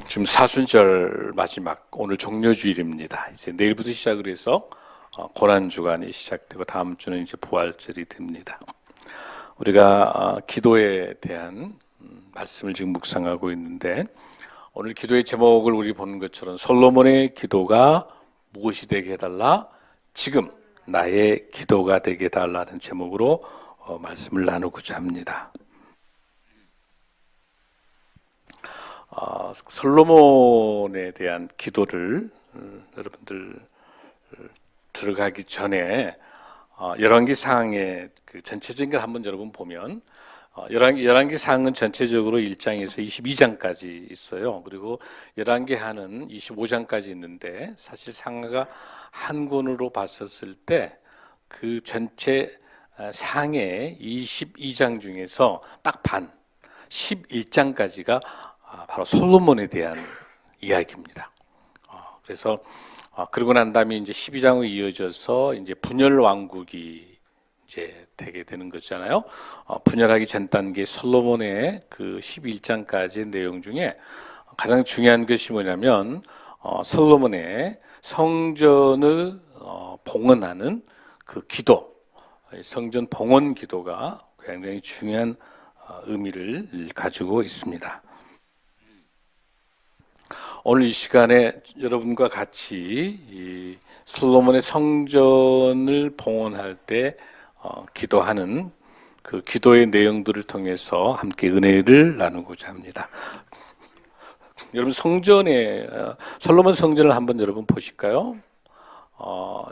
지금 사순절 마지막 오늘 종료주일입니다. 이제 내일부터 시작을 해서 고난 주간이 시작되고 다음 주는 이제 부활절이 됩니다. 우리가 기도에 대한 말씀을 지금 묵상하고 있는데 오늘 기도의 제목을 우리 보는 것처럼 솔로몬의 기도가 무엇이 되게 해달라? 지금 나의 기도가 되게 해달라는 제목으로 말씀을 나누고자 합니다. 솔로몬에 대한 기도를 여러분들 들어가기 전에 열왕기상의 그 전체적인 걸 한번 여러분 보면 열왕기상은 전체적으로 1장에서 22장까지 있어요. 그리고 열왕기하는 25장까지 있는데 사실 상하가 한 권으로 봤었을 때 그 전체 상의 22장 중에서 딱 반 11장까지가 바로 솔로몬에 대한 이야기입니다. 그래서 그러고 난 다음에 이제 12장으로 이어져서 이제 분열 왕국이 이제 되게 되는 거잖아요. 분열하기 전 단계 솔로몬의 그 11장까지의 내용 중에 가장 중요한 것이 뭐냐면 솔로몬의 성전을 봉헌하는 그 기도, 성전 봉헌 기도가 굉장히 중요한 의미를 가지고 있습니다. 오늘 이 시간에 여러분과 같이 이 솔로몬의 성전을 봉헌할 때 기도하는 그 기도의 내용들을 통해서 함께 은혜를 나누고자 합니다. 여러분 솔로몬 성전을 한번 여러분 보실까요?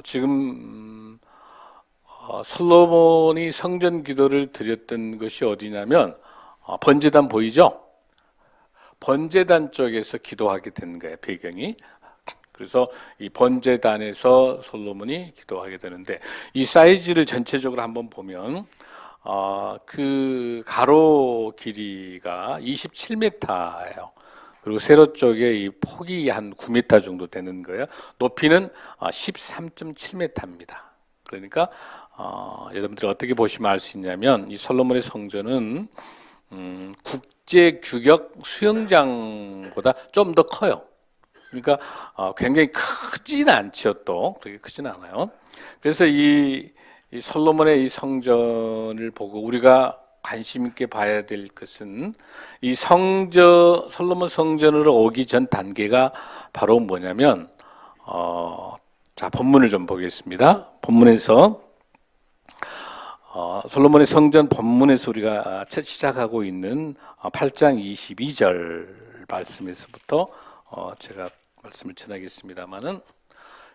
지금 솔로몬이 성전 기도를 드렸던 것이 어디냐면 번제단 보이죠? 번제단 쪽에서 기도하게 된 거예요, 배경이. 그래서 이 번제단에서 솔로몬이 기도하게 되는데 이 사이즈를 전체적으로 한번 보면 그 가로 길이가 27m예요. 그리고 세로 쪽에 이 폭이 한 9m 정도 되는 거예요. 높이는 13.7m입니다. 그러니까 여러분들이 어떻게 보시면 알 수 있냐면 이 솔로몬의 성전은 국제 규격 수영장보다 좀 더 커요. 그러니까 굉장히 크지는 않죠. 또 그렇게 크지는 않아요. 그래서 이 솔로몬의 이 성전을 보고 우리가 관심 있게 봐야 될 것은 이 솔로몬 성전으로 오기 전 단계가 바로 뭐냐면 자, 본문을 좀 보겠습니다. 본문에서 솔로몬의 성전 본문에서 우리가 시작하고 있는 8장 22절 말씀에서부터 제가 말씀을 전하겠습니다만은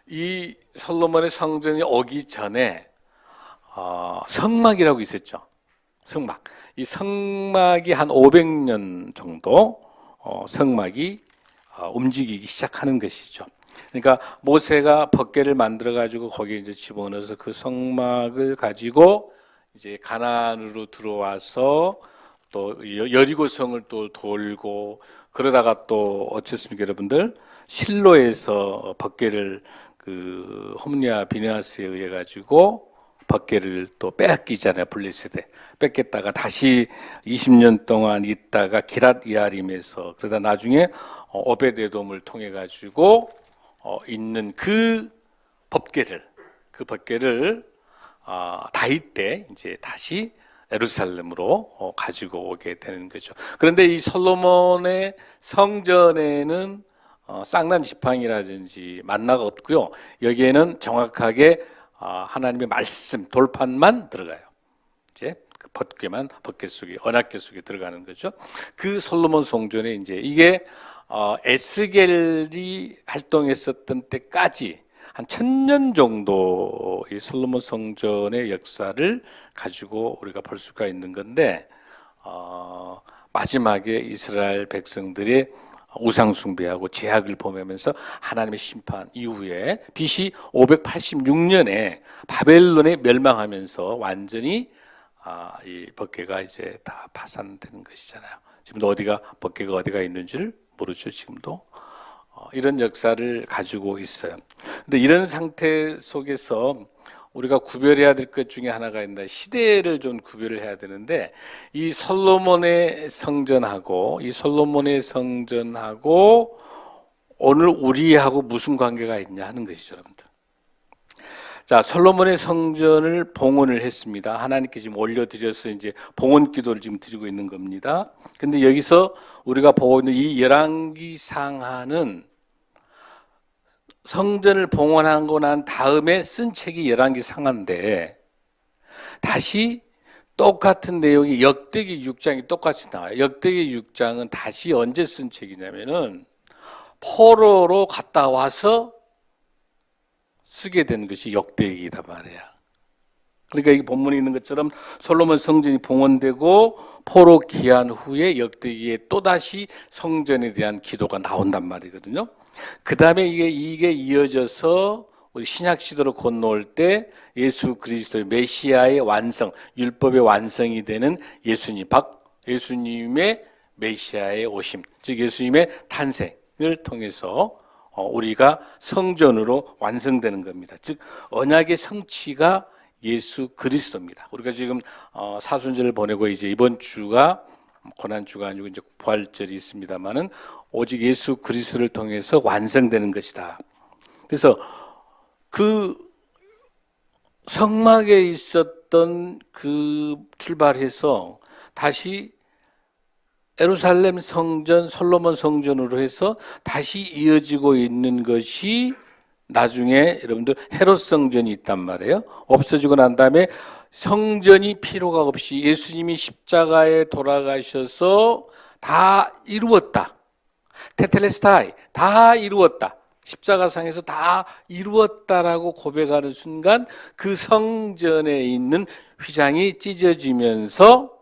이 솔로몬의 성전이 오기 전에 성막이라고 있었죠. 성막. 이 성막이 한 500년 정도 성막이 움직이기 시작하는 것이죠. 그러니까 모세가 법궤를 만들어 가지고 거기에 이제 집어넣어서 그 성막을 가지고 이제 가나안으로 들어와서 또 여리고성을 또 돌고 그러다가 또 어쨌습니까, 여러분들? 실로에서 법궤를 그 홈리아 비느하스에 의해 가지고 법궤를 또 빼앗기잖아요, 블레셋에. 뺏겼다가 다시 20년 동안 있다가 기랏 이아림에서 그러다 나중에 오베데돔을 통해 가지고 있는 그 법궤를 다윗 때 이제 다시 예루살렘으로 가지고 오게 되는 거죠. 그런데 이 솔로몬의 성전에는 쌍난 지팡이라든지 만나가 없고요. 여기에는 정확하게 하나님의 말씀 돌판만 들어가요. 이제 그 법궤 속에 언약궤 속에 들어가는 거죠. 그 솔로몬 성전에 이제 이게 에스겔이 활동했었던 때까지 한 1000년 정도 이 솔로몬 성전의 역사를 가지고 우리가 볼 수가 있는 건데 마지막에 이스라엘 백성들의 우상 숭배하고 제약을 범하면서 하나님의 심판 이후에 BC 586년에 바벨론에 멸망하면서 완전히 이 법궤가 이제 다 파산되는 것이잖아요. 지금도 법궤가 어디가 있는지를 모르죠. 지금도 이런 역사를 가지고 있어요. 근데 이런 상태 속에서 우리가 구별해야 될 것 중에 하나가 있는데 시대를 좀 구별을 해야 되는데 이 솔로몬의 성전하고 오늘 우리하고 무슨 관계가 있냐 하는 것이죠, 여러분들. 자, 솔로몬의 성전을 봉헌을 했습니다. 하나님께 지금 올려드려서 이제 봉헌 기도를 지금 드리고 있는 겁니다. 근데 여기서 우리가 보고 있는 이 열왕기 상하는 성전을 봉헌하고 난 다음에 쓴 책이 열왕기 상하인데 다시 똑같은 내용이 역대기 6장이 똑같이 나와요. 역대기 6장은 다시 언제 쓴 책이냐면은 포로로 갔다 와서 쓰게 된 것이 역대기이다 말이야. 그러니까 이 본문에 있는 것처럼 솔로몬 성전이 봉헌되고 포로 귀환 후에 역대기에 또다시 성전에 대한 기도가 나온단 말이거든요. 그 다음에 이게 이어져서 우리 신약 시대로 건너올 때 예수 그리스도의 메시아의 완성, 율법의 완성이 되는 예수님의 메시아의 오심, 즉 예수님의 탄생을 통해서 우리가 성전으로 완성되는 겁니다. 즉 언약의 성취가 예수 그리스도입니다. 우리가 지금 사순절을 보내고 이제 이번 주가 고난주가 아니고 이제 부활절이 있습니다만은 오직 예수 그리스도를 통해서 완성되는 것이다. 그래서 그 성막에 있었던 그 출발해서 다시 예루살렘 성전, 솔로몬 성전으로 해서 다시 이어지고 있는 것이 나중에 여러분들 헤롯 성전이 있단 말이에요. 없어지고 난 다음에 성전이 필요가 없이 예수님이 십자가에 돌아가셔서 다 이루었다. 테텔레스타이, 다 이루었다. 십자가상에서 다 이루었다라고 고백하는 순간 그 성전에 있는 휘장이 찢어지면서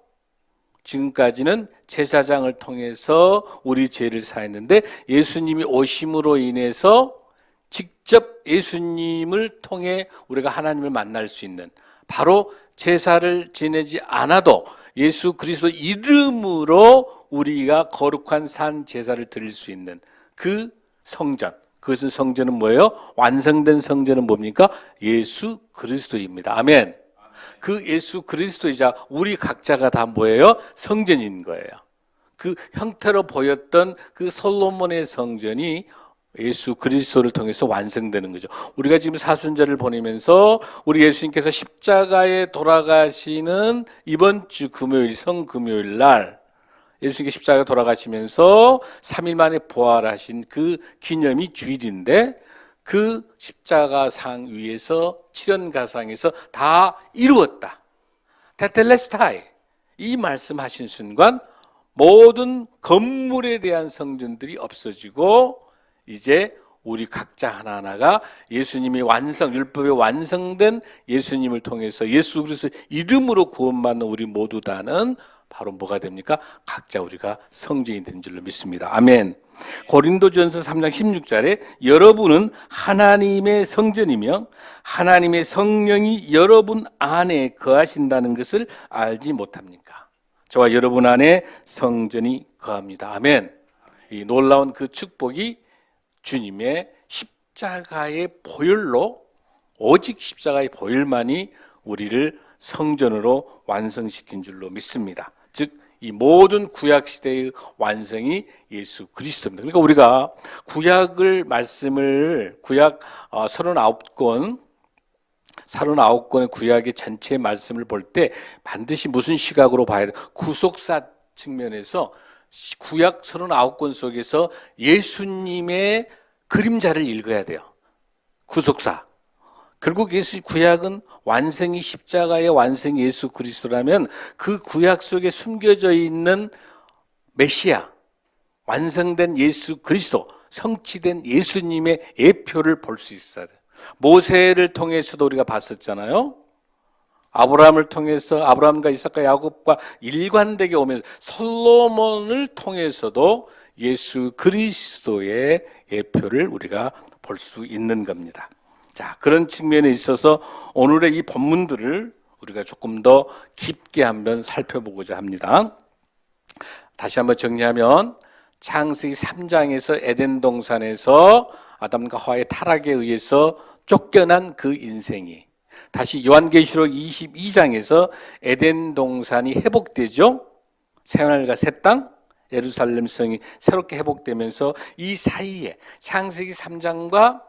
지금까지는 제사장을 통해서 우리 죄를 사했는데 예수님이 오심으로 인해서 직접 예수님을 통해 우리가 하나님을 만날 수 있는, 바로 제사를 지내지 않아도 예수 그리스도 이름으로 우리가 거룩한 산 제사를 드릴 수 있는 그 성전, 그것은 성전은 뭐예요? 완성된 성전은 뭡니까? 예수 그리스도입니다. 아멘. 그 예수 그리스도이자 우리 각자가 다 뭐예요? 성전인 거예요. 그 형태로 보였던 그 솔로몬의 성전이 예수 그리스도를 통해서 완성되는 거죠. 우리가 지금 사순절을 보내면서 우리 예수님께서 십자가에 돌아가시는 이번 주 금요일, 성금요일 날 예수님께 십자가에 돌아가시면서 3일 만에 부활하신 그 기념이 주일인데 그 십자가상 위에서 칠연가상에서 다 이루었다. 테텔레스타이, 이 말씀하신 순간 모든 건물에 대한 성전들이 없어지고 이제 우리 각자 하나하나가 예수님이 율법에 완성된 예수님을 통해서 예수 그리스도 이름으로 구원받는 우리 모두 다는 바로 뭐가 됩니까? 각자 우리가 성전이 된 줄로 믿습니다. 아멘. 고린도전서 3장 16절에 여러분은 하나님의 성전이며 하나님의 성령이 여러분 안에 거하신다는 것을 알지 못합니까? 저와 여러분 안에 성전이 거합니다. 아멘. 이 놀라운 그 축복이 주님의 십자가의 보혈로, 오직 십자가의 보혈만이 우리를 성전으로 완성시킨 줄로 믿습니다. 즉 이 모든 구약 시대의 완성이 예수 그리스도입니다. 그러니까 우리가 구약을 말씀을 구약 39권의 구약의 전체 말씀을 볼 때 반드시 무슨 시각으로 봐야 돼요? 구속사 측면에서 구약 39권 속에서 예수님의 그림자를 읽어야 돼요. 구속사. 결국 예수 구약은 완성이 십자가의 완성이 예수 그리스도라면 그 구약 속에 숨겨져 있는 메시아, 완성된 예수 그리스도, 성취된 예수님의 예표를 볼 수 있어야 돼요. 모세를 통해서도 우리가 봤었잖아요. 아브라함을 통해서 아브라함과 이삭과 야곱과 일관되게 오면서 솔로몬을 통해서도 예수 그리스도의 예표를 우리가 볼 수 있는 겁니다. 자, 그런 측면에 있어서 오늘의 이 본문들을 우리가 조금 더 깊게 한번 살펴보고자 합니다. 다시 한번 정리하면 창세기 3장에서 에덴 동산에서 아담과 하와의 타락에 의해서 쫓겨난 그 인생이 다시 요한계시록 22장에서 에덴 동산이 회복되죠. 새하늘과 새 땅, 예루살렘 성이 새롭게 회복되면서 이 사이에 창세기 3장과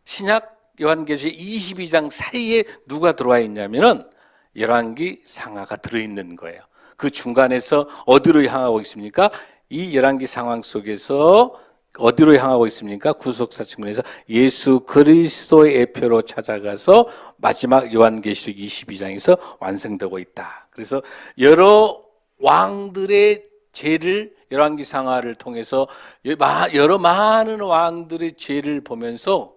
신약 요한계시록 22장 사이에 누가 들어와 있냐면은 열왕기 상하가 들어있는 거예요. 그 중간에서 어디로 향하고 있습니까? 이 열왕기 상황 속에서 어디로 향하고 있습니까? 구속사 측면에서 예수 그리스도의 표로 찾아가서 마지막 요한계시록 22장에서 완성되고 있다. 그래서 여러 왕들의 죄를 열왕기 상하를 통해서 여러 많은 왕들의 죄를 보면서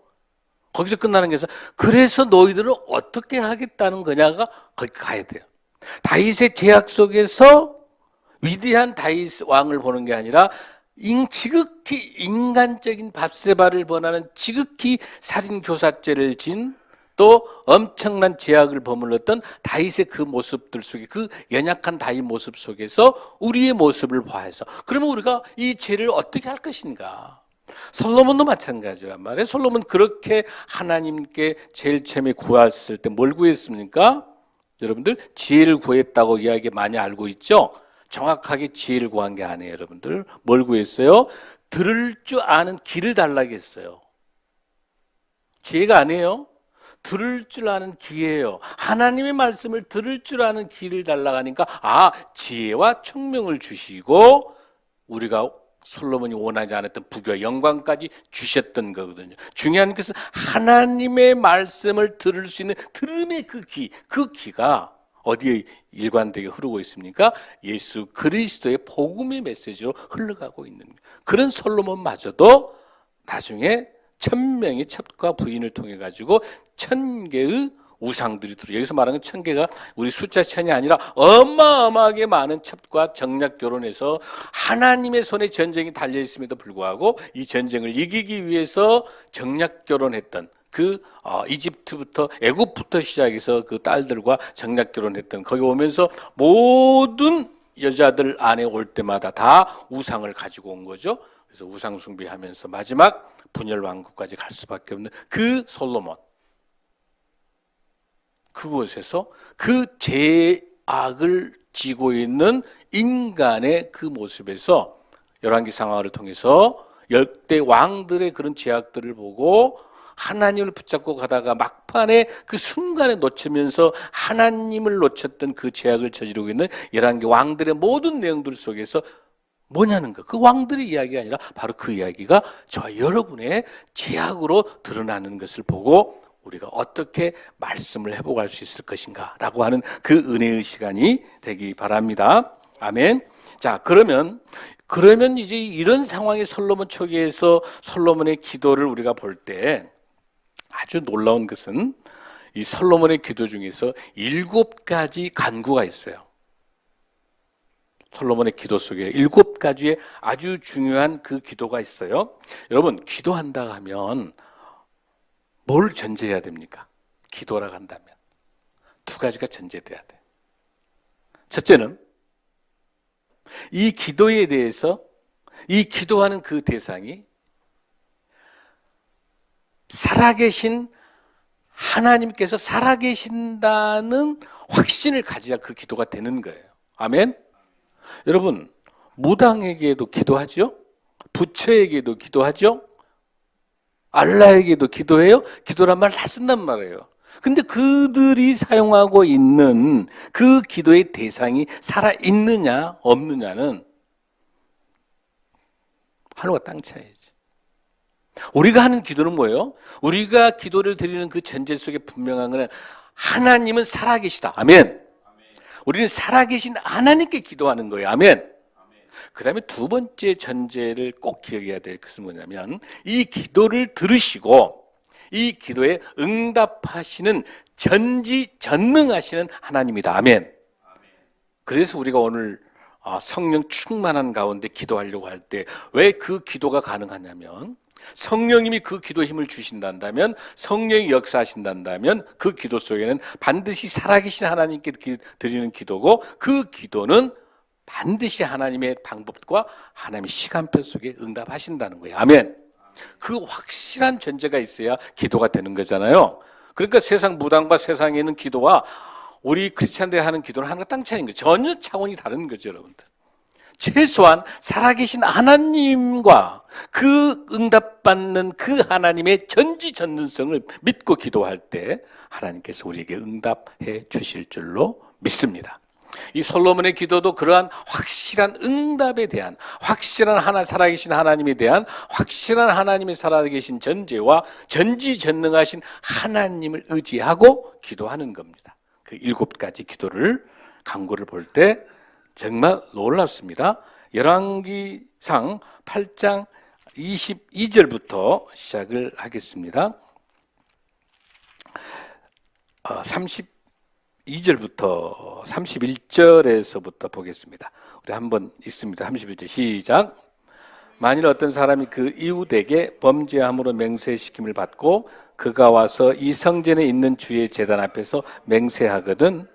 거기서 끝나는 게 그래서 너희들은 어떻게 하겠다는 거냐가 거기 가야 돼요. 다윗의 제약 속에서 위대한 다윗 왕을 보는 게 아니라 지극히 인간적인 밧세바를 번하는 지극히 살인교사죄를 진 또 엄청난 제약을 버물렀던 다윗의 그 모습들 속에 그 연약한 다윗 모습 속에서 우리의 모습을 봐서 그러면 우리가 이 죄를 어떻게 할 것인가. 솔로몬도 마찬가지란 말이에요. 솔로몬 그렇게 하나님께 제일 처음에 구했을 때 뭘 구했습니까? 여러분들 지혜를 구했다고 이야기 많이 알고 있죠? 정확하게 지혜를 구한 게 아니에요. 여러분들 뭘 구했어요? 들을 줄 아는 귀를 달라고 했어요. 지혜가 아니에요. 들을 줄 아는 귀예요. 하나님의 말씀을 들을 줄 아는 귀를 달라고 하니까 지혜와 청명을 주시고 우리가 솔로몬이 원하지 않았던 부귀와 영광까지 주셨던 거거든요. 중요한 것은 하나님의 말씀을 들을 수 있는 들음의 그 귀가 어디에 일관되게 흐르고 있습니까? 예수 그리스도의 복음의 메시지로 흘러가고 있는 거예요. 그런 솔로몬마저도 나중에 1000명의 첩과 부인을 통해 가지고 1000개의 우상들이 들어. 여기서 말하는 1000개가 우리 숫자 1000이 아니라 어마어마하게 많은 첩과 정략 결혼해서 하나님의 손에 전쟁이 달려 있음에도 불구하고 이 전쟁을 이기기 위해서 정략 결혼했던 그 이집트부터 애굽부터 시작해서 그 딸들과 정략 결혼했던 거기 오면서 모든 여자들 안에 올 때마다 다 우상을 가지고 온 거죠. 그래서 우상 숭배하면서 마지막 분열 왕국까지 갈 수밖에 없는 그 솔로몬. 그곳에서 그 죄악을 지고 있는 인간의 그 모습에서 열왕기 상하를 통해서 열대 왕들의 그런 죄악들을 보고 하나님을 붙잡고 가다가 막판에 그 순간에 놓치면서 하나님을 놓쳤던 그 죄악을 저지르고 있는 열왕기 왕들의 모든 내용들 속에서 뭐냐는 거. 그 왕들의 이야기가 아니라 바로 그 이야기가 저와 여러분의 죄악으로 드러나는 것을 보고 우리가 어떻게 말씀을 회복할 수 있을 것인가 라고 하는 그 은혜의 시간이 되기 바랍니다. 아멘. 자, 그러면 이제 이런 상황의 솔로몬 초기에서 솔로몬의 기도를 우리가 볼 때 아주 놀라운 것은 이 솔로몬의 기도 중에서 7가지 간구가 있어요. 솔로몬의 기도 속에 7가지의 아주 중요한 그 기도가 있어요. 여러분, 기도한다 하면 뭘 전제해야 됩니까? 기도라고 한다면 2가지가 전제돼야 돼. 첫째는 이 기도에 대해서 이 기도하는 그 대상이 살아계신 하나님께서 살아계신다는 확신을 가져야 그 기도가 되는 거예요. 아멘. 여러분, 무당에게도 기도하죠? 부처에게도 기도하죠? 알라에게도 기도해요? 기도란 말 다 쓴단 말이에요. 근데 그들이 사용하고 있는 그 기도의 대상이 살아있느냐 없느냐는 하늘과 땅 차이지. 우리가 하는 기도는 뭐예요? 우리가 기도를 드리는 그 전제 속에 분명한 것은 하나님은 살아계시다. 아멘. 우리는 살아계신 하나님께 기도하는 거예요. 아멘. 그 다음에 2번째 전제를 꼭 기억해야 될 것은 뭐냐면 이 기도를 들으시고 이 기도에 응답하시는 전지전능하시는 하나님이다. 아멘. 그래서 우리가 오늘 성령 충만한 가운데 기도하려고 할 때 왜 그 기도가 가능하냐면 성령님이 그 기도에 힘을 주신다면 성령이 역사하신다면 그 기도 속에는 반드시 살아계신 하나님께 드리는 기도고 그 기도는 반드시 하나님의 방법과 하나님의 시간표 속에 응답하신다는 거예요. 아멘. 그 확실한 전제가 있어야 기도가 되는 거잖아요. 그러니까 세상 무당과 세상에 있는 기도와 우리 크리스찬들이 하는 기도는 하나가 땅 차이인 거예요. 전혀 차원이 다른 거죠, 여러분들. 최소한 살아계신 하나님과 그 응답받는 그 하나님의 전지전능성을 믿고 기도할 때 하나님께서 우리에게 응답해 주실 줄로 믿습니다. 이 솔로몬의 기도도 그러한 확실한 응답에 대한, 확실한 살아계신 하나님에 대한 확실한 하나님의 살아계신 전제와 전지전능하신 하나님을 의지하고 기도하는 겁니다. 그 7가지 기도를 간구를 볼 때 정말 놀랍습니다. 열왕기상 8장 22절부터 시작을 하겠습니다. 32절부터 31절에서부터 보겠습니다. 우리 한번 읽습니다. 31절 시작. 만일 어떤 사람이 그 이웃에게 범죄함으로 맹세시킴을 받고 그가 와서 이 성전에 있는 주의 제단 앞에서 맹세하거든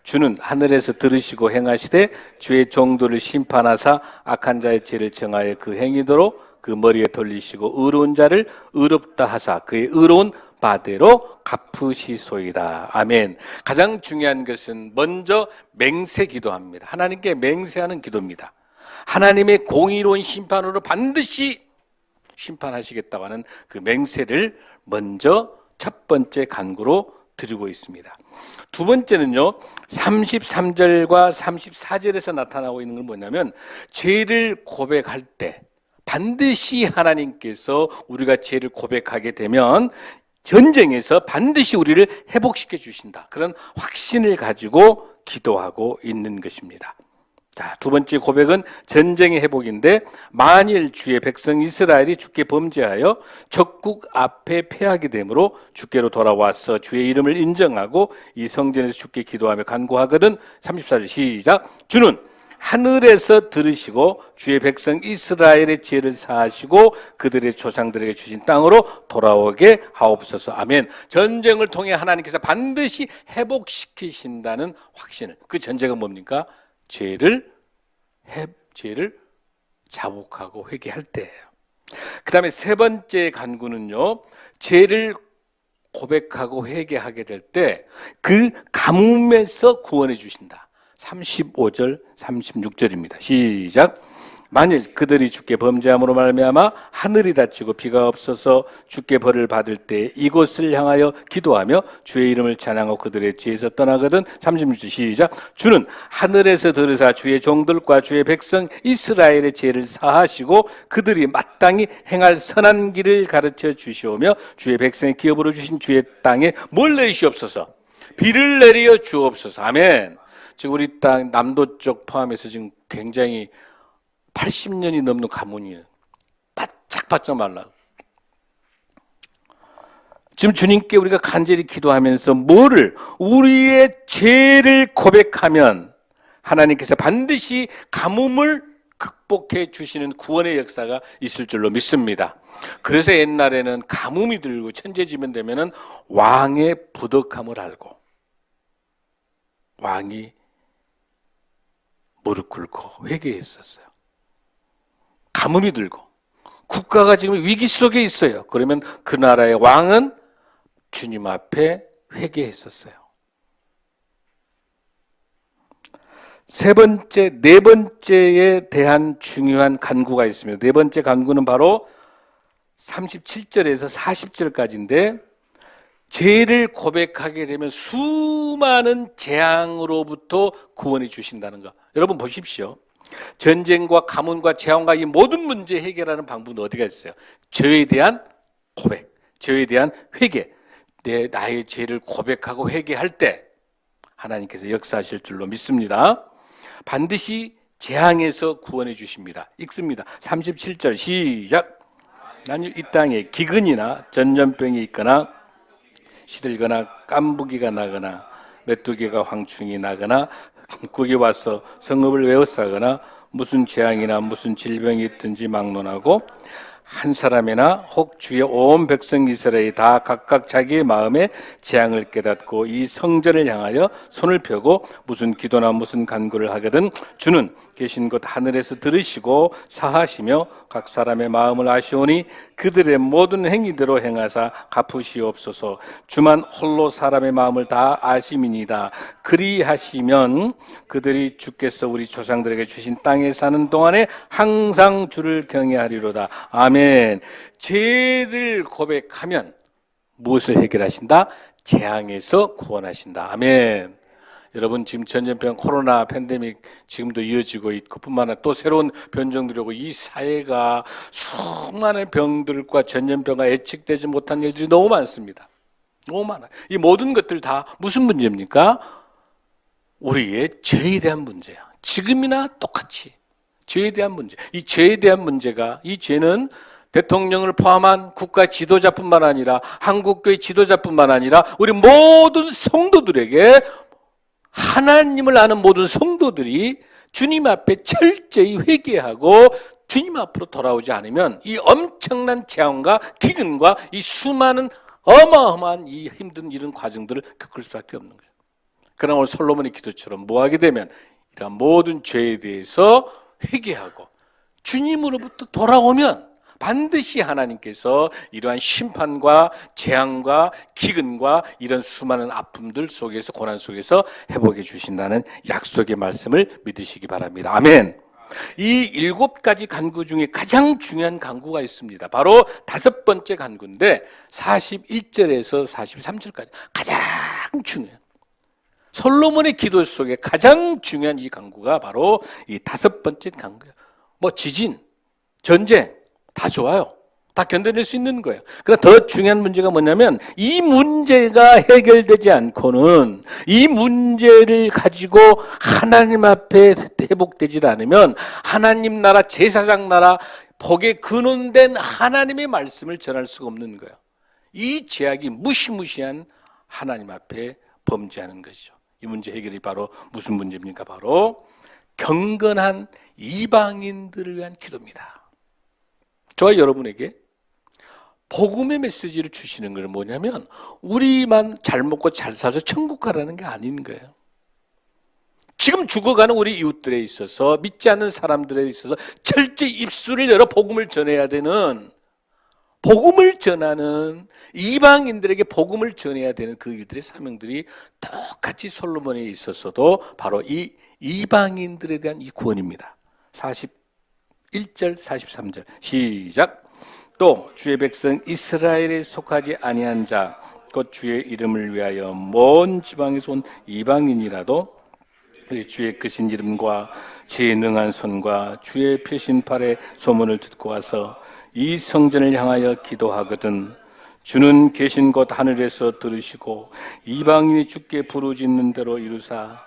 주는 하늘에서 들으시고 행하시되 주의 종도를 심판하사 악한 자의 죄를 정하여 그 행위대로 그 머리에 돌리시고 의로운 자를 의롭다 하사 그의 의로운 바대로 갚으시소이다. 아멘. 가장 중요한 것은 먼저 맹세 기도합니다. 하나님께 맹세하는 기도입니다. 하나님의 공의로운 심판으로 반드시 심판하시겠다고 하는 그 맹세를 먼저 첫 번째 간구로 드리고 있습니다. 두 번째는요, 33절과 34절에서 나타나고 있는 건 뭐냐면 죄를 고백할 때 반드시 하나님께서 우리가 죄를 고백하게 되면 전쟁에서 반드시 우리를 회복시켜 주신다. 그런 확신을 가지고 기도하고 있는 것입니다. 자, 두 번째 고백은 전쟁의 회복인데 만일 주의 백성 이스라엘이 주께 범죄하여 적국 앞에 패하게 되므로 주께로 돌아와서 주의 이름을 인정하고 이 성전에서 주께 기도하며 간구하거든 34절 시작. 주는 하늘에서 들으시고 주의 백성 이스라엘의 죄를 사하시고 그들의 조상들에게 주신 땅으로 돌아오게 하옵소서. 아멘. 전쟁을 통해 하나님께서 반드시 회복시키신다는 확신을, 그 전쟁은 뭡니까? 죄를 자복하고 회개할 때예요. 그 다음에 세 번째 간구는요, 죄를 고백하고 회개하게 될 때 그 가뭄에서 구원해 주신다. 35절 36절입니다. 시작. 만일 그들이 주께 범죄함으로 말미암아 하늘이 닫히고 비가 없어서 주께 벌을 받을 때 이곳을 향하여 기도하며 주의 이름을 찬양하고 그들의 죄에서 떠나거든 36절 시작. 주는 하늘에서 들으사 주의 종들과 주의 백성 이스라엘의 죄를 사하시고 그들이 마땅히 행할 선한 길을 가르쳐 주시오며 주의 백성의 기업으로 주신 주의 땅에 뭘 내리시옵소서? 비를 내려 주옵소서. 아멘. 지금 우리 땅 남도 쪽 포함해서 지금 굉장히 80년이 넘는 가뭄이에요. 바짝바짝 말라. 지금 주님께 우리가 간절히 기도하면서 우리의 죄를 고백하면 하나님께서 반드시 가뭄을 극복해 주시는 구원의 역사가 있을 줄로 믿습니다. 그래서 옛날에는 가뭄이 들고 천재지변 되면은 왕의 부덕함을 알고 왕이 무릎 꿇고 회개했었어요. 가뭄이 들고 국가가 지금 위기 속에 있어요. 그러면 그 나라의 왕은 주님 앞에 회개했었어요. 네 번째에 대한 중요한 간구가 있습니다. 네 번째 간구는 바로 37절에서 40절까지인데 죄를 고백하게 되면 수많은 재앙으로부터 구원해 주신다는 거. 여러분 보십시오. 전쟁과 가뭄과 재앙과 이 모든 문제 해결하는 방법은 어디가 있어요? 죄에 대한 고백, 죄에 대한 회개. 나의 죄를 고백하고 회개할 때 하나님께서 역사하실 줄로 믿습니다. 반드시 재앙에서 구원해 주십니다. 읽습니다. 37절 시작. 만일 이 땅에 기근이나 전염병이 있거나 시들거나 깐부기가 나거나 메뚜기가 황충이 나거나 국이 와서 성읍을 외워싸거나 무슨 재앙이나 무슨 질병이 있든지 막론하고 한 사람이나 혹 주의 온 백성 이스라엘이 다 각각 자기의 마음에 재앙을 깨닫고 이 성전을 향하여 손을 펴고 무슨 기도나 무슨 간구를 하거든 주는 계신 곳 하늘에서 들으시고 사하시며 각 사람의 마음을 아시오니 그들의 모든 행위대로 행하사 갚으시옵소서. 주만 홀로 사람의 마음을 다 아심이니이다. 그리하시면 그들이 주께서 우리 조상들에게 주신 땅에 사는 동안에 항상 주를 경외하리로다. 아멘. 죄를 고백하면 무엇을 해결하신다? 재앙에서 구원하신다. 아멘. 여러분, 지금 전염병 코로나 팬데믹 지금도 이어지고 있고 뿐만 아니라 또 새로운 변종들이 오고 이 사회가 수많은 병들과 전염병과 예측되지 못한 일들이 너무 많습니다. 너무 많아요. 이 모든 것들 다 무슨 문제입니까? 우리의 죄에 대한 문제야. 지금이나 똑같이 죄에 대한 문제. 이 죄에 대한 문제가, 이 죄는 대통령을 포함한 국가 지도자뿐만 아니라 한국교회 지도자뿐만 아니라 우리 모든 성도들에게, 하나님을 아는 모든 성도들이 주님 앞에 철저히 회개하고 주님 앞으로 돌아오지 않으면 이 엄청난 재앙과 기근과 이 수많은 어마어마한 이 힘든 이런 과정들을 겪을 수밖에 없는 거예요. 그러나 오늘 솔로몬의 기도처럼 뭐하게 되면 이런 모든 죄에 대해서 회개하고 주님으로부터 돌아오면 반드시 하나님께서 이러한 심판과 재앙과 기근과 이런 수많은 아픔들 속에서, 고난 속에서 회복해 주신다는 약속의 말씀을 믿으시기 바랍니다. 아멘. 이 7가지 간구 중에 가장 중요한 간구가 있습니다. 바로 5번째 간구인데 41절에서 43절까지 가장 중요한, 솔로몬의 기도 속에 가장 중요한 이 간구가 바로 이 5번째 간구예요. 뭐 지진, 전쟁 다 좋아요. 다 견뎌낼 수 있는 거예요. 그러나 더 중요한 문제가 뭐냐면 이 문제가 해결되지 않고는, 이 문제를 가지고 하나님 앞에 회복되지 않으면 하나님 나라, 제사장 나라, 복에 근원된 하나님의 말씀을 전할 수가 없는 거예요. 이 제약이 무시무시한 하나님 앞에 범죄하는 것이죠. 이 문제 해결이 바로 무슨 문제입니까? 바로 경건한 이방인들을 위한 기도입니다. 저와 여러분에게 복음의 메시지를 주시는 건 뭐냐면 우리만 잘 먹고 잘 살아서 천국 가라는 게 아닌 거예요. 지금 죽어가는 우리 이웃들에 있어서, 믿지 않는 사람들에 있어서 철저히 입술을 열어 복음을 전해야 되는, 복음을 전하는, 이방인들에게 복음을 전해야 되는 그 이들의 사명들이 똑같이 솔로몬에 있어서도 바로 이 이방인들에 대한 이 구원입니다. 41절 43절 시작. 또 주의 백성 이스라엘에 속하지 아니한 자 곧 주의 이름을 위하여 먼 지방에서 온 이방인이라도 주의 크신 이름과 주의 능한 손과 주의 펴신 팔의 소문을 듣고 와서 이 성전을 향하여 기도하거든 주는 계신 곳 하늘에서 들으시고 이방인이 주께 부르짖는 대로 이루사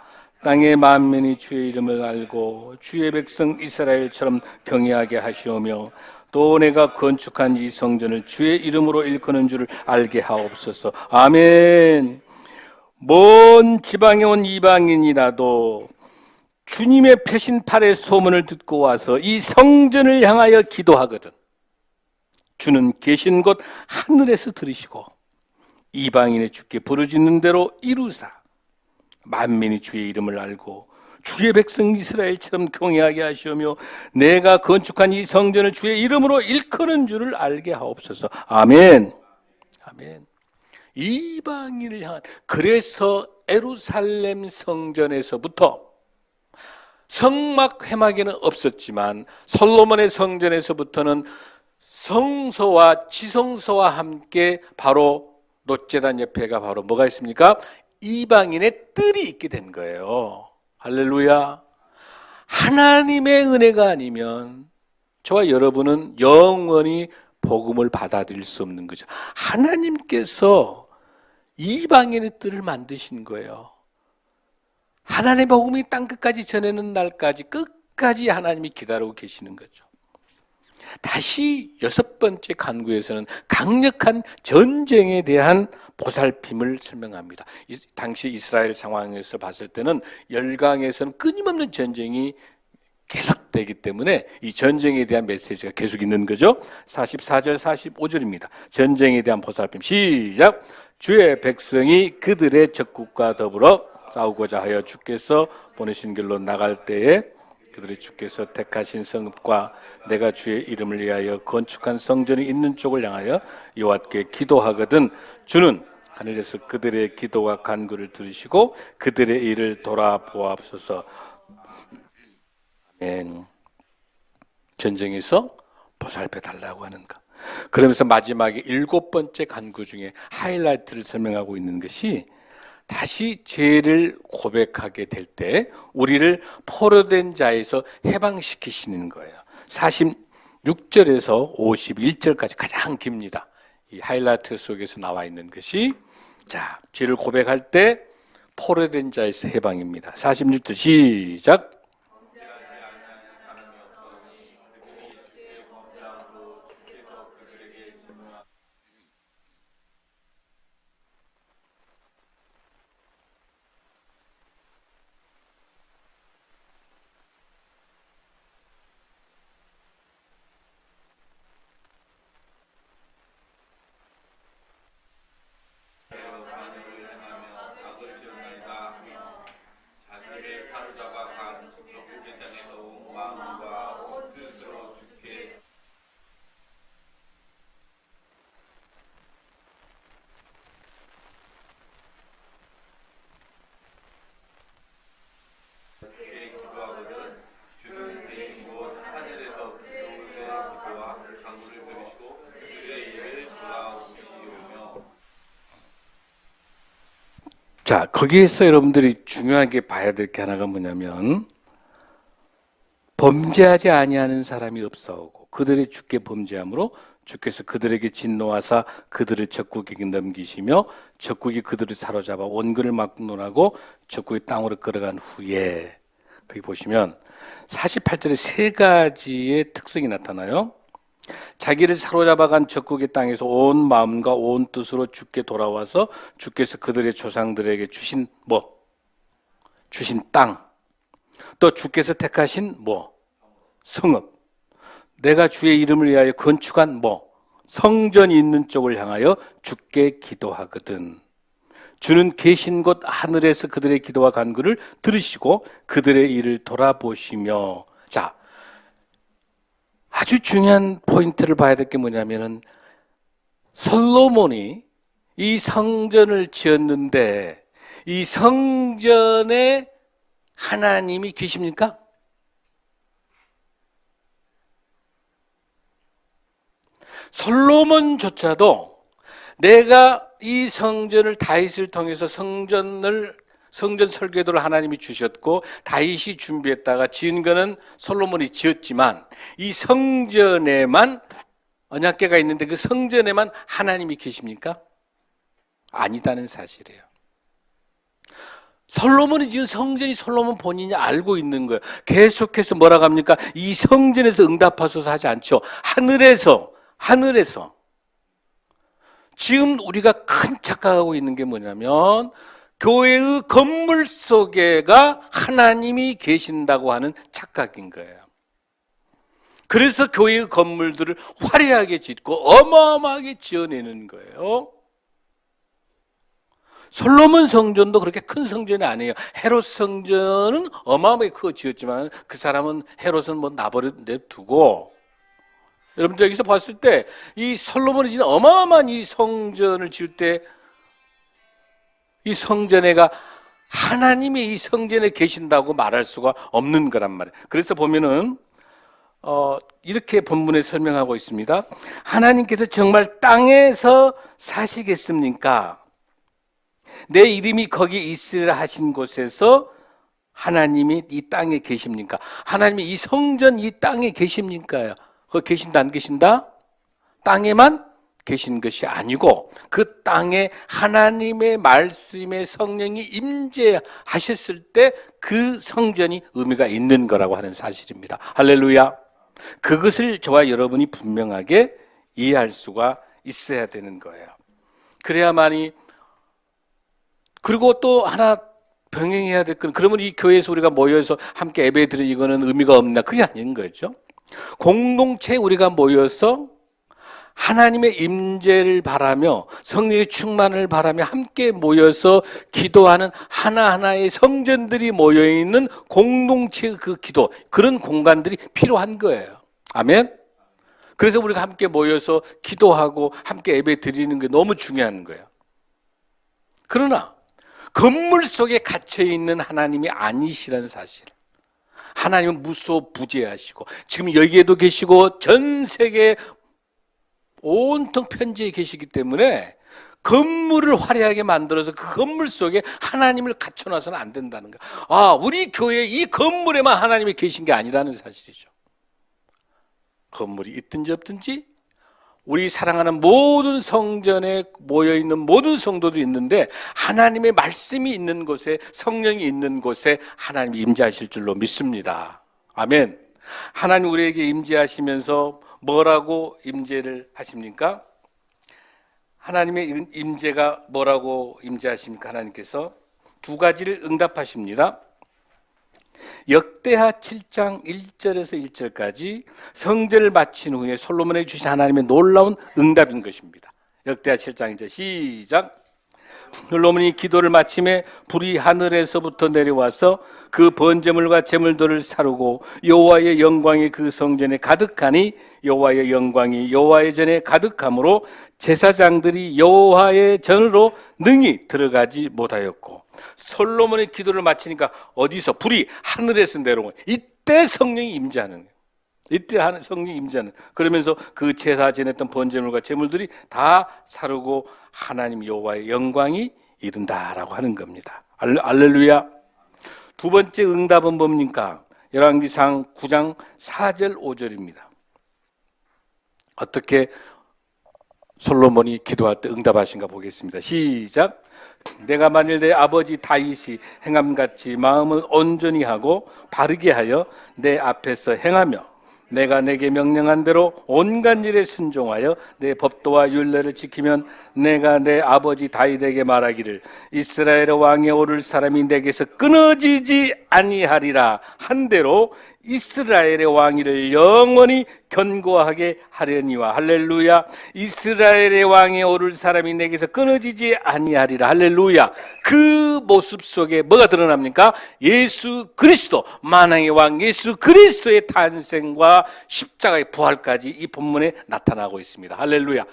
땅의 만민이 주의 이름을 알고 주의 백성 이스라엘처럼 경외하게 하시오며 또 내가 건축한 이 성전을 주의 이름으로 일컫는 줄을 알게 하옵소서. 아멘. 먼 지방에 온 이방인이라도 주님의 펴신 팔의 소문을 듣고 와서 이 성전을 향하여 기도하거든 주는 계신 곳 하늘에서 들으시고 이방인의 주께 부르짖는 대로 이루사 만민이 주의 이름을 알고 주의 백성 이스라엘처럼 경외하게 하시오며 내가 건축한 이 성전을 주의 이름으로 일컫는 줄을 알게 하옵소서. 아멘. 아멘. 이방인을 향한, 그래서 예루살렘 성전에서부터, 성막 회막에는 없었지만 솔로몬의 성전에서부터는 성소와 지성소와 함께 바로 놋제단 옆에가 바로 뭐가 있습니까? 이방인의 뜰이 있게 된 거예요. 할렐루야. 하나님의 은혜가 아니면 저와 여러분은 영원히 복음을 받아들일 수 없는 거죠. 하나님께서 이방인의 뜰을 만드신 거예요. 하나님의 복음이 땅끝까지 전하는 날까지 끝까지 하나님이 기다리고 계시는 거죠. 다시 6번째 간구에서는 강력한 전쟁에 대한 보살핌을 설명합니다. 당시 이스라엘 상황에서 봤을 때는 열강에서는 끊임없는 전쟁이 계속되기 때문에 이 전쟁에 대한 메시지가 계속 있는 거죠. 44절 45절입니다. 전쟁에 대한 보살핌 시작. 주의 백성이 그들의 적국과 더불어 싸우고자 하여 주께서 보내신 길로 나갈 때에 그들이 주께서 택하신 성읍과 내가 주의 이름을 위하여 건축한 성전이 있는 쪽을 향하여 여호와께 기도하거든 주는 하늘에서 그들의 기도와 간구를 들으시고 그들의 일을 돌아보옵소서. 전쟁에서 보살펴 달라고 하는가. 그러면서 마지막에 7번째 간구 중에 하이라이트를 설명하고 있는 것이 다시 죄를 고백하게 될 때 우리를 포로된 자에서 해방시키시는 거예요. 46절에서 51절까지 가장 깁니다. 이 하이라이트 속에서 나와 있는 것이 자, 죄를 고백할 때 포로된 자에서 해방입니다. 46절 시작. 자, 거기에서 여러분들이 중요하게 봐야 될 게 하나가 뭐냐면 범죄하지 아니하는 사람이 없사오고 그들의 주께 범죄함으로 주께서 그들에게 진노하사 그들을 적국에게 넘기시며 적국이 그들을 사로잡아 원근을 막론하고 적국의 땅으로 끌어간 후에 거기 보시면 48절에 세 가지의 특성이 나타나요. 자기를 사로잡아간 적국의 땅에서 온 마음과 온 뜻으로 주께 돌아와서 주께서 그들의 조상들에게 주신 주신 땅, 또 주께서 택하신 성읍, 내가 주의 이름을 위하여 건축한 성전이 있는 쪽을 향하여 주께 기도하거든 주는 계신 곳 하늘에서 그들의 기도와 간구를 들으시고 그들의 일을 돌아보시며. 자, 아주 중요한 포인트를 봐야 될 게 뭐냐면은 솔로몬이 이 성전을 지었는데 이 성전에 하나님이 계십니까? 솔로몬조차도 내가 이 성전을 다윗을 통해서 성전 설계도를 하나님이 주셨고 다윗이 준비했다가 지은 거는 솔로몬이 지었지만 이 성전에만 언약궤가 있는데 그 성전에만 하나님이 계십니까? 아니다는 사실이에요. 솔로몬이 지은 성전이 솔로몬 본인이 알고 있는 거예요. 계속해서 뭐라고 합니까? 이 성전에서 응답하소서 하지 않죠. 하늘에서 지금 우리가 큰 착각하고 있는 게 뭐냐면 교회의 건물 속에가 하나님이 계신다고 하는 착각인 거예요. 그래서 교회의 건물들을 화려하게 짓고 어마어마하게 지어내는 거예요. 솔로몬 성전도 그렇게 큰 성전이 아니에요. 헤롯 성전은 어마어마하게 크게 지었지만 그 사람은 헤롯은 냅두고 여러분들 여기서 봤을 때 이 솔로몬이 지은 어마어마한 이 성전을 지을 때 이 성전에가 하나님이 이 성전에 계신다고 말할 수가 없는 거란 말이에요. 그래서 보면은 이렇게 본문에 설명하고 있습니다. 하나님께서 정말 땅에서 사시겠습니까? 내 이름이 거기 있으라 하신 곳에서 하나님이 이 땅에 계십니까? 하나님이 이 성전 이 땅에 계십니까? 거기 계신다 안 계신다? 땅에만 계신 것이 아니고 그 땅에 하나님의 말씀의 성령이 임재하셨을 때 그 성전이 의미가 있는 거라고 하는 사실입니다. 할렐루야. 그것을 저와 여러분이 분명하게 이해할 수가 있어야 되는 거예요. 그래야만이. 그리고 또 하나 병행해야 될 건, 그러면 이 교회에서 우리가 모여서 함께 예배 드리는 이거는 의미가 없나? 그게 아닌 거죠. 공동체에 우리가 모여서 하나님의 임재를 바라며 성령의 충만을 바라며 함께 모여서 기도하는 하나하나의 성전들이 모여있는 공동체의 그 기도, 그런 공간들이 필요한 거예요. 아멘? 그래서 우리가 함께 모여서 기도하고 함께 예배 드리는 게 너무 중요한 거예요. 그러나 건물 속에 갇혀있는 하나님이 아니시라는 사실, 하나님은 무소부재하시고 지금 여기에도 계시고 전 세계 온통 편지에 계시기 때문에 건물을 화려하게 만들어서 그 건물 속에 하나님을 갖춰놔서는 안 된다는 거야. 우리 교회 이 건물에만 하나님이 계신 게 아니라는 사실이죠. 건물이 있든지 없든지 우리 사랑하는 모든 성전에 모여있는 모든 성도들이 있는데 하나님의 말씀이 있는 곳에, 성령이 있는 곳에 하나님이 임재하실 줄로 믿습니다. 아멘. 하나님 우리에게 임재하시면서 뭐라고 임재를 하십니까? 하나님의 임재가 뭐라고 임재하십니까? 하나님께서 두 가지를 응답하십니다. 역대하 7장 1절에서 1절까지 성전을 마친 후에 솔로몬에게 주신 하나님의 놀라운 응답인 것입니다. 역대하 7장 1절 시작. 솔로몬이 기도를 마침에 불이 하늘에서부터 내려와서 그 번제물과 제물들을 사르고 여호와의 영광이 그 성전에 가득하니 여호와의 영광이 여호와의 전에 가득함으로 제사장들이 여호와의 전으로 능히 들어가지 못하였고, 솔로몬의 기도를 마치니까 어디서 불이 하늘에서 내려오고, 이때 성령이 임재하는 거예요. 이때 성령이 임재하는 거예요. 그러면서 그 제사 지냈던 번제물과 제물들이 다 사르고 하나님 여호와의 영광이 이른다라고 하는 겁니다. 알렐루야. 두 번째 응답은 뭡니까? 열왕기상 9장 4절 5절입니다. 어떻게 솔로몬이 기도할 때 응답하신가 보겠습니다. 시작. 내가 만일 내 아버지 다윗이 행함같이 마음을 온전히 하고 바르게 하여 내 앞에서 행하며 내가 내게 명령한 대로 온갖 일에 순종하여 내 법도와 율례를 지키면 내가 내 아버지 다윗에게 말하기를 이스라엘의 왕에 오를 사람이 내게서 끊어지지 아니하리라 한 대로 이스라엘의 왕위를 영원히 견고하게 하려니와. 할렐루야. 이스라엘의 왕에 오를 사람이 내게서 끊어지지 아니하리라. 할렐루야. 그 모습 속에 뭐가 드러납니까? 예수 그리스도, 만왕의 왕 예수 그리스도의 탄생과 십자가의 부활까지 이 본문에 나타나고 있습니다. 할렐루야.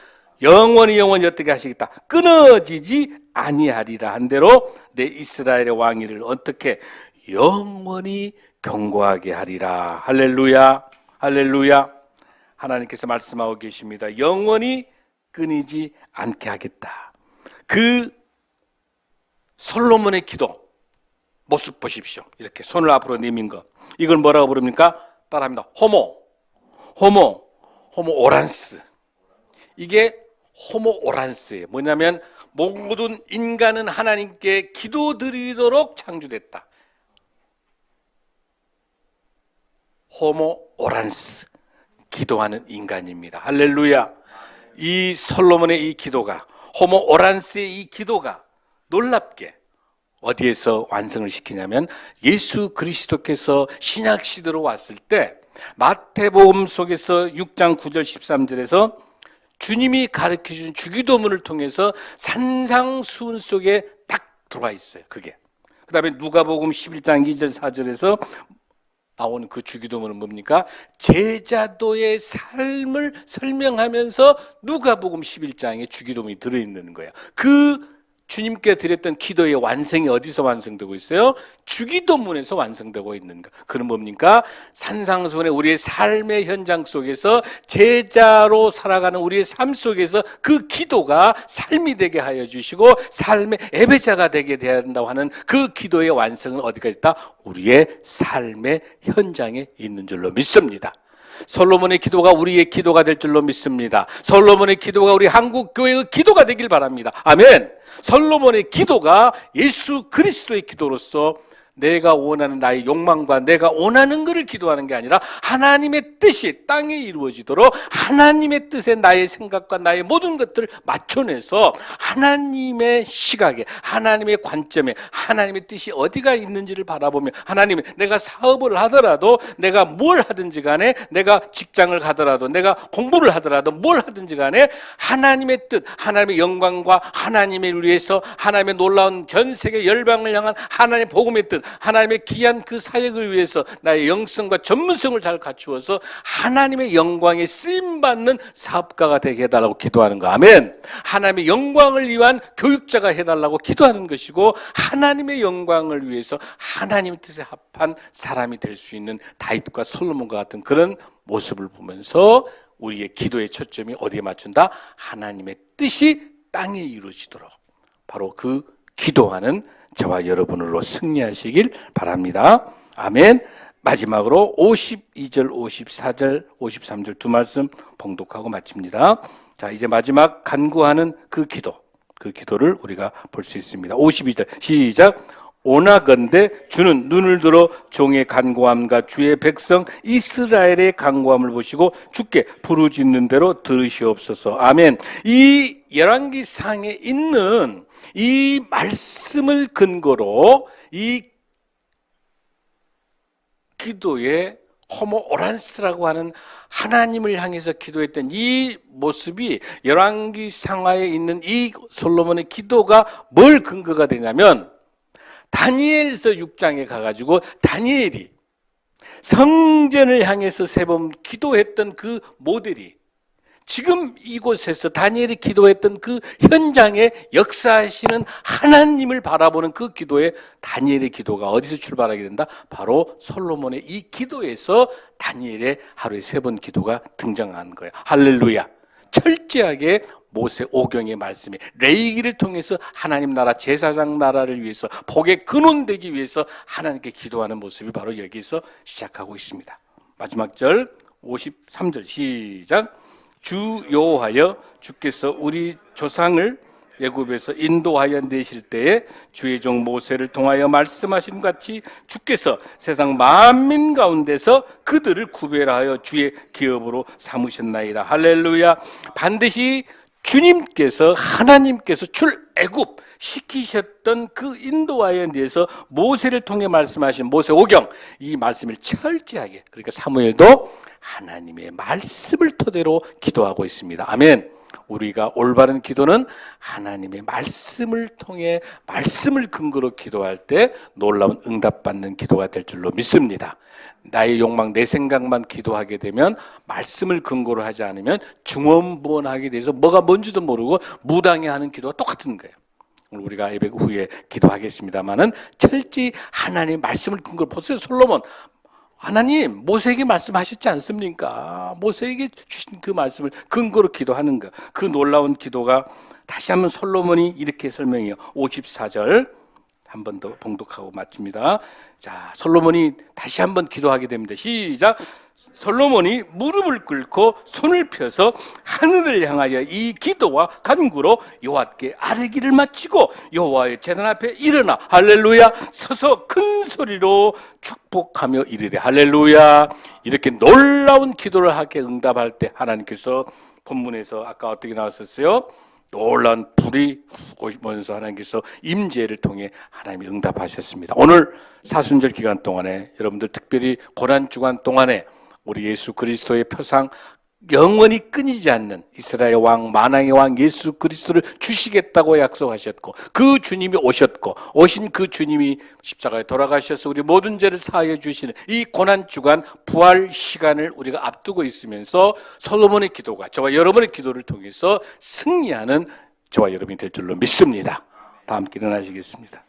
영원히 어떻게 하시겠다? 끊어지지 아니하리라 한 대로 내 이스라엘의 왕위를 어떻게 영원히 견고하게 하리라. 할렐루야. 할렐루야. 하나님께서 말씀하고 계십니다. 영원히 끊이지 않게 하겠다. 그 솔로몬의 기도 모습 보십시오. 이렇게 손을 앞으로 내민 것, 이걸 뭐라고 부릅니까? 따라합니다. 호모 오란스. 이게 호모 오란스예요. 뭐냐면 모든 인간은 하나님께 기도드리도록 창조됐다. 호모 오란스, 기도하는 인간입니다. 할렐루야. 이 솔로몬의 이 기도가, 호모 오란스의 이 기도가 놀랍게 어디에서 완성을 시키냐면 예수 그리스도께서 신약 시대로 왔을 때 마태복음 속에서 6장 9절 13절에서 주님이 가르쳐준 주기도문을 통해서 산상수훈 속에 딱 들어와 있어요. 그게. 그 다음에 누가복음 11장 2절 4절에서 나오는 그 주기도문은 뭡니까? 제자도의 삶을 설명하면서 누가복음 11장에 주기도문이 들어있는 거예요. 그 주님께 드렸던 기도의 완성이 어디서 완성되고 있어요? 주기도문에서 완성되고 있는 거. 그건 뭡니까? 산상수훈의 우리의 삶의 현장 속에서 제자로 살아가는 우리의 삶 속에서 그 기도가 삶이 되게 하여 주시고 삶의 예배자가 되게 되어야 한다고 하는 그 기도의 완성은 어디가 있다? 우리의 삶의 현장에 있는 줄로 믿습니다. 솔로몬의 기도가 우리의 기도가 될 줄로 믿습니다. 솔로몬의 기도가 우리 한국 교회의 기도가 되길 바랍니다. 아멘. 솔로몬의 기도가 예수 그리스도의 기도로서 내가 원하는 나의 욕망과 내가 원하는 것을 기도하는 게 아니라 하나님의 뜻이 땅에 이루어지도록 하나님의 뜻에 나의 생각과 나의 모든 것들을 맞춰내서 하나님의 시각에, 하나님의 관점에 하나님의 뜻이 어디가 있는지를 바라보며, 하나님, 내가 사업을 하더라도, 내가 뭘 하든지 간에, 내가 직장을 가더라도, 내가 공부를 하더라도, 뭘 하든지 간에 하나님의 뜻, 하나님의 영광과 하나님을 위해서 하나님의 놀라운 전 세계 열방을 향한 하나님의 복음의 뜻, 하나님의 귀한 그 사역을 위해서 나의 영성과 전문성을 잘 갖추어서 하나님의 영광에 쓰임받는 사업가가 되게 해달라고 기도하는 거. 아멘. 하나님의 영광을 위한 교육자가 해달라고 기도하는 것이고, 하나님의 영광을 위해서 하나님의 뜻에 합한 사람이 될 수 있는 다윗과 솔로몬과 같은 그런 모습을 보면서 우리의 기도의 초점이 어디에 맞춘다? 하나님의 뜻이 땅에 이루어지도록, 바로 그 기도하는 저와 여러분으로 승리하시길 바랍니다. 아멘. 마지막으로 52절, 54절, 53절 두 말씀 봉독하고 마칩니다. 자, 이제 마지막 간구하는 그 기도를 우리가 볼 수 있습니다. 52절 시작. 오나건대 주는 눈을 들어 종의 간구함과 주의 백성 이스라엘의 간구함을 보시고 주께 부르짖는 대로 들으시옵소서. 아멘. 이 열왕기상에 있는 이 말씀을 근거로 이 기도의 호모 오란스라고 하는 하나님을 향해서 기도했던 이 모습이 열왕기상하에 있는 이 솔로몬의 기도가 뭘 근거가 되냐면, 다니엘서 6장에 가가지고 다니엘이 성전을 향해서 세 번 기도했던 그 모델이 지금 이곳에서 다니엘이 기도했던 그 현장에 역사하시는 하나님을 바라보는 그 기도에 다니엘의 기도가 어디서 출발하게 된다? 바로 솔로몬의 이 기도에서 다니엘의 하루에 3번 기도가 등장하는 거예요. 할렐루야. 철저하게 모세 오경의 말씀에 레위기를 통해서 하나님 나라 제사장 나라를 위해서 복의 근원되기 위해서 하나님께 기도하는 모습이 바로 여기서 시작하고 있습니다. 마지막 절 53절 시작. 주 여호와여 주께서 우리 조상을 애굽에서 인도하여 내실 때에 주의 종 모세를 통하여 말씀하신 같이 주께서 세상 만민 가운데서 그들을 구별하여 주의 기업으로 삼으셨나이다. 할렐루야. 반드시 주님께서 하나님께서 출애굽 시키셨던 그 인도하여 내서 모세를 통해 말씀하신 모세 오경, 이 말씀을 철저하게, 그러니까 사무엘도 하나님의 말씀을 토대로 기도하고 있습니다. 아멘. 우리가 올바른 기도는 하나님의 말씀을 통해 말씀을 근거로 기도할 때 놀라운 응답받는 기도가 될 줄로 믿습니다. 나의 욕망, 내 생각만 기도하게 되면, 말씀을 근거로 하지 않으면 중언부언하게 돼서 뭐가 뭔지도 모르고 무당해하는 기도가 똑같은 거예요. 오늘 우리가 예배 후에 기도하겠습니다만은 철저히 하나님의 말씀을 근거로, 보세요. 솔로몬 하나님 모세에게 말씀하셨지 않습니까? 모세에게 주신 그 말씀을 근거로 기도하는 것, 그 놀라운 기도가 다시 한번 솔로몬이 이렇게 설명해요. 54절 한 번 더 봉독하고 마칩니다. 자, 솔로몬이 다시 한번 기도하게 됩니다. 시작. 솔로몬이 무릎을 꿇고 손을 펴서 하늘을 향하여 이 기도와 간구로 여호와께 아뢰기를 마치고 여호와의 제단 앞에 일어나 할렐루야 서서 큰 소리로 축복하며 이르되 할렐루야. 이렇게 놀라운 기도를 하게 응답할 때 하나님께서 본문에서 아까 어떻게 나왔었어요? 놀라운 불이 오시면서 하나님께서 임재를 통해 하나님이 응답하셨습니다. 오늘 사순절 기간 동안에 여러분들 특별히 고난 주간 동안에 우리 예수 그리스도의 표상, 영원히 끊이지 않는 이스라엘 왕, 만왕의 왕 예수 그리스도를 주시겠다고 약속하셨고, 그 주님이 오셨고, 오신 그 주님이 십자가에 돌아가셔서 우리 모든 죄를 사하여 주시는 이 고난 주간 부활 시간을 우리가 앞두고 있으면서 솔로몬의 기도가 저와 여러분의 기도를 통해서 승리하는 저와 여러분이 될 줄로 믿습니다. 다 함께 일어나시겠습니다.